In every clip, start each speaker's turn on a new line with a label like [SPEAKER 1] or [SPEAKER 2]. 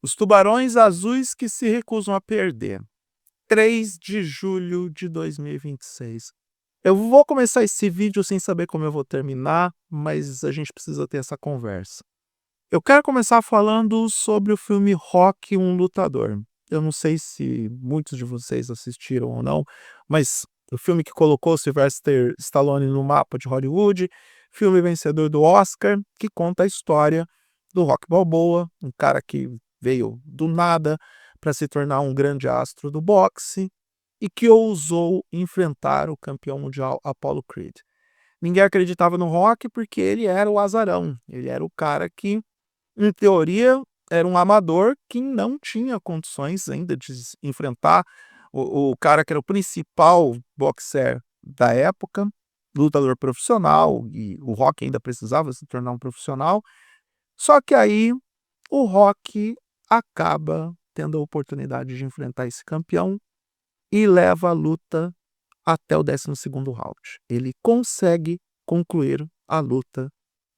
[SPEAKER 1] Os Tubarões Azuis que se recusam a perder. 3 de julho de 2026. Eu vou começar esse vídeo sem saber como eu vou terminar, mas a gente precisa ter essa conversa. Eu quero começar falando sobre o filme Rocky, um Lutador. Eu não sei se muitos de vocês assistiram ou não, mas o filme que colocou Sylvester Stallone no mapa de Hollywood, filme vencedor do Oscar, que conta a história do Rocky Balboa, um cara que veio do nada para se tornar um grande astro do boxe e que ousou enfrentar o campeão mundial Apollo Creed. Ninguém acreditava no Rocky porque ele era o azarão, ele era o cara que, em teoria, era um amador que não tinha condições ainda de enfrentar o cara que era o principal boxer da época, lutador profissional, e o Rocky ainda precisava se tornar um profissional. Só que aí o Rocky acaba tendo a oportunidade de enfrentar esse campeão e leva a luta até o 12º round. Ele consegue concluir a luta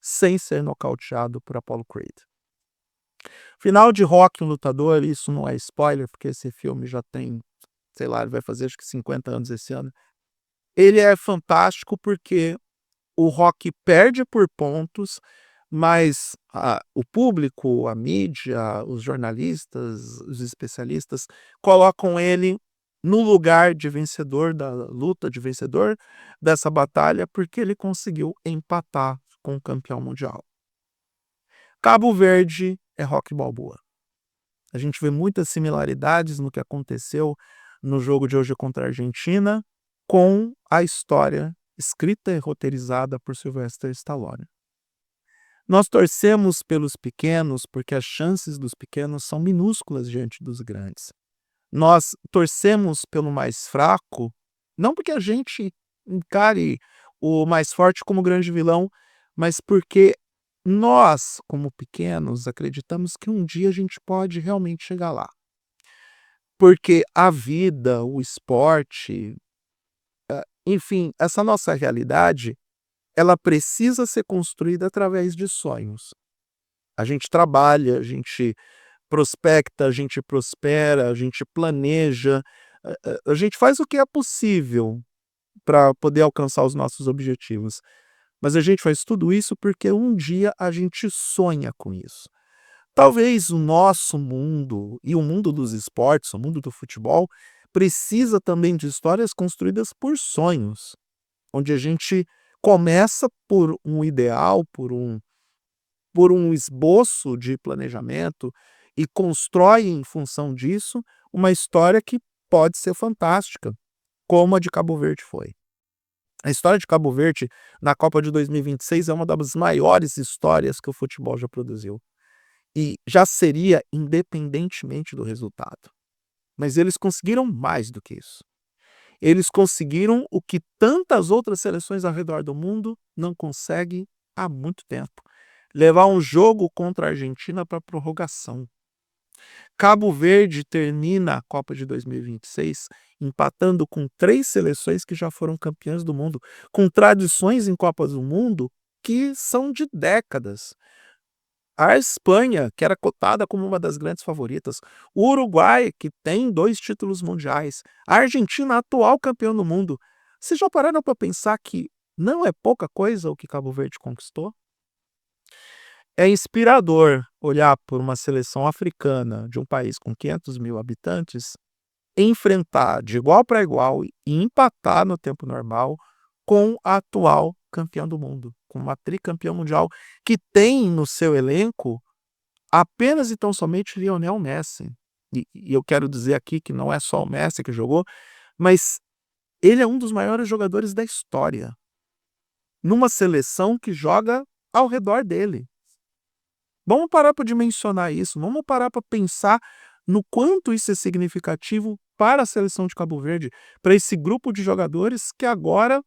[SPEAKER 1] sem ser nocauteado por Apollo Creed. Final de Rocky, um Lutador, isso não é spoiler, porque esse filme já tem, sei lá, ele vai fazer acho que 50 anos esse ano. Ele é fantástico porque o Rocky perde por pontos, mas o público, a mídia, os jornalistas, os especialistas colocam ele no lugar de vencedor da luta, de vencedor dessa batalha, porque ele conseguiu empatar com o campeão mundial. Cabo Verde é Rocky Balboa. A gente vê muitas similaridades no que aconteceu no jogo de hoje contra a Argentina com a história escrita e roteirizada por Sylvester Stallone. Nós torcemos pelos pequenos porque as chances dos pequenos são minúsculas diante dos grandes. Nós torcemos pelo mais fraco, não porque a gente encare o mais forte como grande vilão, mas porque nós, como pequenos, acreditamos que um dia a gente pode realmente chegar lá. Porque a vida, o esporte, enfim, essa nossa realidade, ela precisa ser construída através de sonhos. A gente trabalha, a gente prospecta, a gente prospera, a gente planeja, a gente faz o que é possível para poder alcançar os nossos objetivos. Mas a gente faz tudo isso porque um dia a gente sonha com isso. Talvez o nosso mundo e o mundo dos esportes, o mundo do futebol, precisa também de histórias construídas por sonhos, onde a gente começa por um ideal, por um esboço de planejamento e constrói em função disso uma história que pode ser fantástica, como a de Cabo Verde foi. A história de Cabo Verde na Copa de 2026 é uma das maiores histórias que o futebol já produziu. E já seria independentemente do resultado. Mas eles conseguiram mais do que isso. Eles conseguiram o que tantas outras seleções ao redor do mundo não conseguem há muito tempo: levar um jogo contra a Argentina para prorrogação. Cabo Verde termina a Copa de 2026 empatando com 3 seleções que já foram campeãs do mundo, com tradições em Copas do Mundo que são de décadas. A Espanha, que era cotada como uma das grandes favoritas, o Uruguai, que tem 2 títulos mundiais, a Argentina, atual campeã do mundo. Vocês já pararam para pensar que não é pouca coisa o que Cabo Verde conquistou? É inspirador olhar por uma seleção africana de um país com 500 mil habitantes enfrentar de igual para igual e empatar no tempo normal com a atual campeã do mundo, com uma tricampeã mundial que tem no seu elenco apenas e tão somente Lionel Messi. E eu quero dizer aqui que não é só o Messi que jogou, mas ele é um dos maiores jogadores da história, numa seleção que joga ao redor dele. Vamos parar para dimensionar isso, vamos parar para pensar no quanto isso é significativo para a seleção de Cabo Verde, para esse grupo de jogadores que agora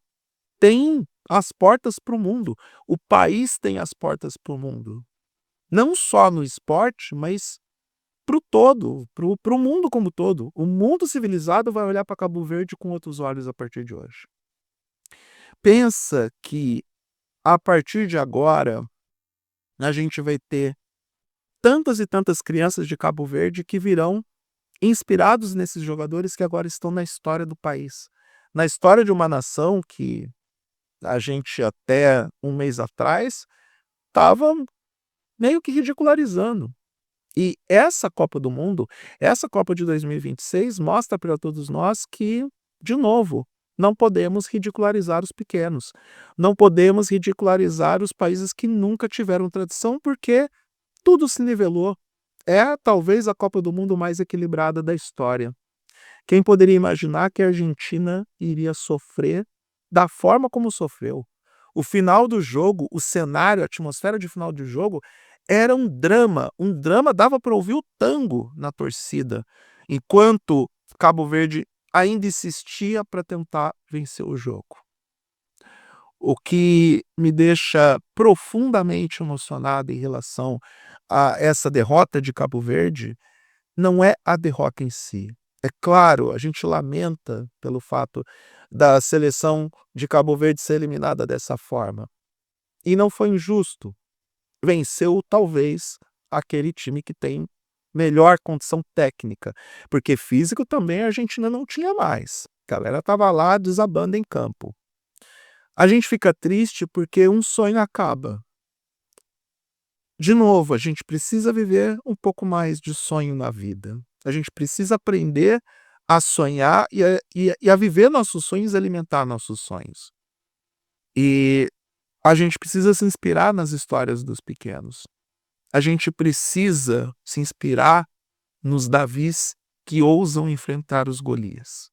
[SPEAKER 1] tem as portas para o mundo. O país tem as portas para o mundo. Não só no esporte, mas para o todo, para o mundo como todo. O mundo civilizado vai olhar para Cabo Verde com outros olhos a partir de hoje. Pensa que, a partir de agora, a gente vai ter tantas e tantas crianças de Cabo Verde que virão inspirados nesses jogadores que agora estão na história do país, na história de uma nação que a gente até um mês atrás estava meio que ridicularizando. E essa Copa do Mundo, essa Copa de 2026 mostra para todos nós que, de novo, não podemos ridicularizar os pequenos, não podemos ridicularizar os países que nunca tiveram tradição, porque tudo se nivelou. É talvez a Copa do Mundo mais equilibrada da história. Quem poderia imaginar que a Argentina iria sofrer da forma como sofreu? O final do jogo, o cenário, a atmosfera de final de jogo era um drama, dava para ouvir o tango na torcida, enquanto Cabo Verde ainda insistia para tentar vencer o jogo. O que me deixa profundamente emocionado em relação a essa derrota de Cabo Verde não é a derrota em si. É claro, a gente lamenta pelo fato da seleção de Cabo Verde ser eliminada dessa forma. E não foi injusto. Venceu talvez aquele time que tem melhor condição técnica, porque físico também a Argentina não tinha mais. A galera estava lá desabando em campo. A gente fica triste porque um sonho acaba. De novo, a gente precisa viver um pouco mais de sonho na vida. A gente precisa aprender a sonhar e a viver nossos sonhos e alimentar nossos sonhos. E a gente precisa se inspirar nas histórias dos pequenos. A gente precisa se inspirar nos Davis que ousam enfrentar os Golias.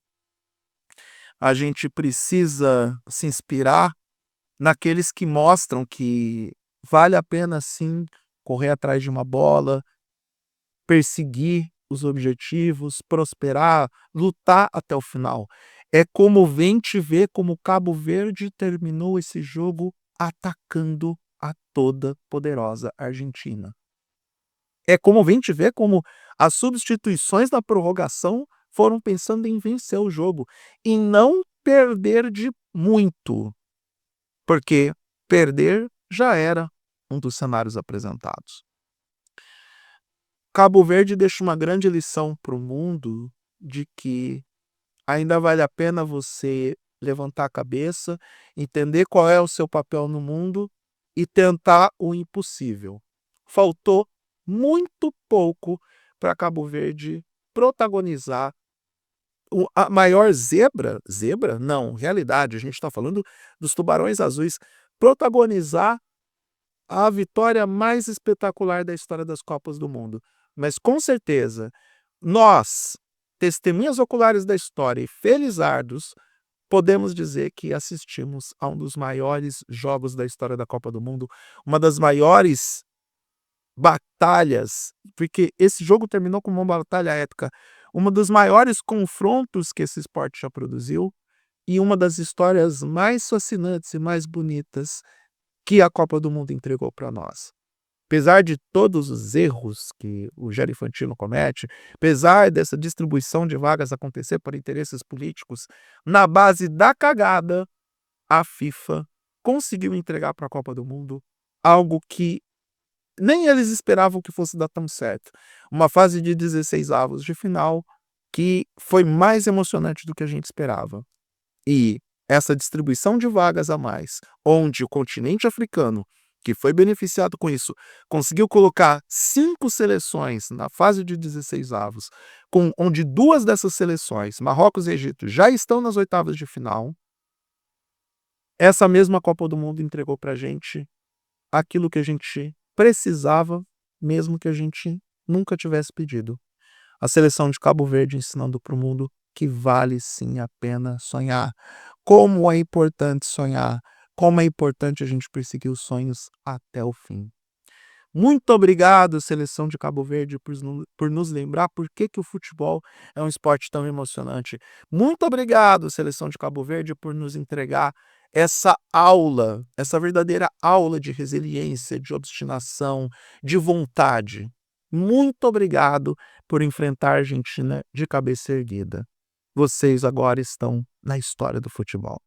[SPEAKER 1] A gente precisa se inspirar naqueles que mostram que vale a pena sim correr atrás de uma bola, perseguir os objetivos, prosperar, lutar até o final. É comovente ver como Cabo Verde terminou esse jogo atacando a toda poderosa Argentina. É comovente ver como as substituições da prorrogação foram pensando em vencer o jogo e não perder de muito, porque perder já era um dos cenários apresentados. Cabo Verde deixa uma grande lição para o mundo de que ainda vale a pena você levantar a cabeça, entender qual é o seu papel no mundo e tentar o impossível. Faltou muito pouco para Cabo Verde protagonizar a maior zebra? Não, realidade, a gente está falando dos Tubarões Azuis, protagonizar a vitória mais espetacular da história das Copas do Mundo. Mas com certeza, nós, testemunhas oculares da história e felizardos, podemos dizer que assistimos a um dos maiores jogos da história da Copa do Mundo, uma das maiores batalhas, porque esse jogo terminou como uma batalha épica, uma dos maiores confrontos que esse esporte já produziu e uma das histórias mais fascinantes e mais bonitas que a Copa do Mundo entregou para nós. Apesar de todos os erros que o Gianni Infantino comete, apesar dessa distribuição de vagas acontecer por interesses políticos, na base da cagada, a FIFA conseguiu entregar para a Copa do Mundo algo que nem eles esperavam que fosse dar tão certo. Uma fase de 16avos de final que foi mais emocionante do que a gente esperava. E essa distribuição de vagas a mais, onde o continente africano, que foi beneficiado com isso, conseguiu colocar 5 seleções na fase de 16avos, onde 2 dessas seleções, Marrocos e Egito, já estão nas oitavas de final. Essa mesma Copa do Mundo entregou para a gente aquilo que a gente precisava, mesmo que a gente nunca tivesse pedido. A seleção de Cabo Verde ensinando para o mundo que vale sim a pena sonhar. Como é importante sonhar, como é importante a gente perseguir os sonhos até o fim. Muito obrigado, seleção de Cabo Verde, por nos lembrar por que o futebol é um esporte tão emocionante. Muito obrigado, seleção de Cabo Verde, por nos entregar essa aula, essa verdadeira aula de resiliência, de obstinação, de vontade. Muito obrigado por enfrentar a Argentina de cabeça erguida. Vocês agora estão na história do futebol.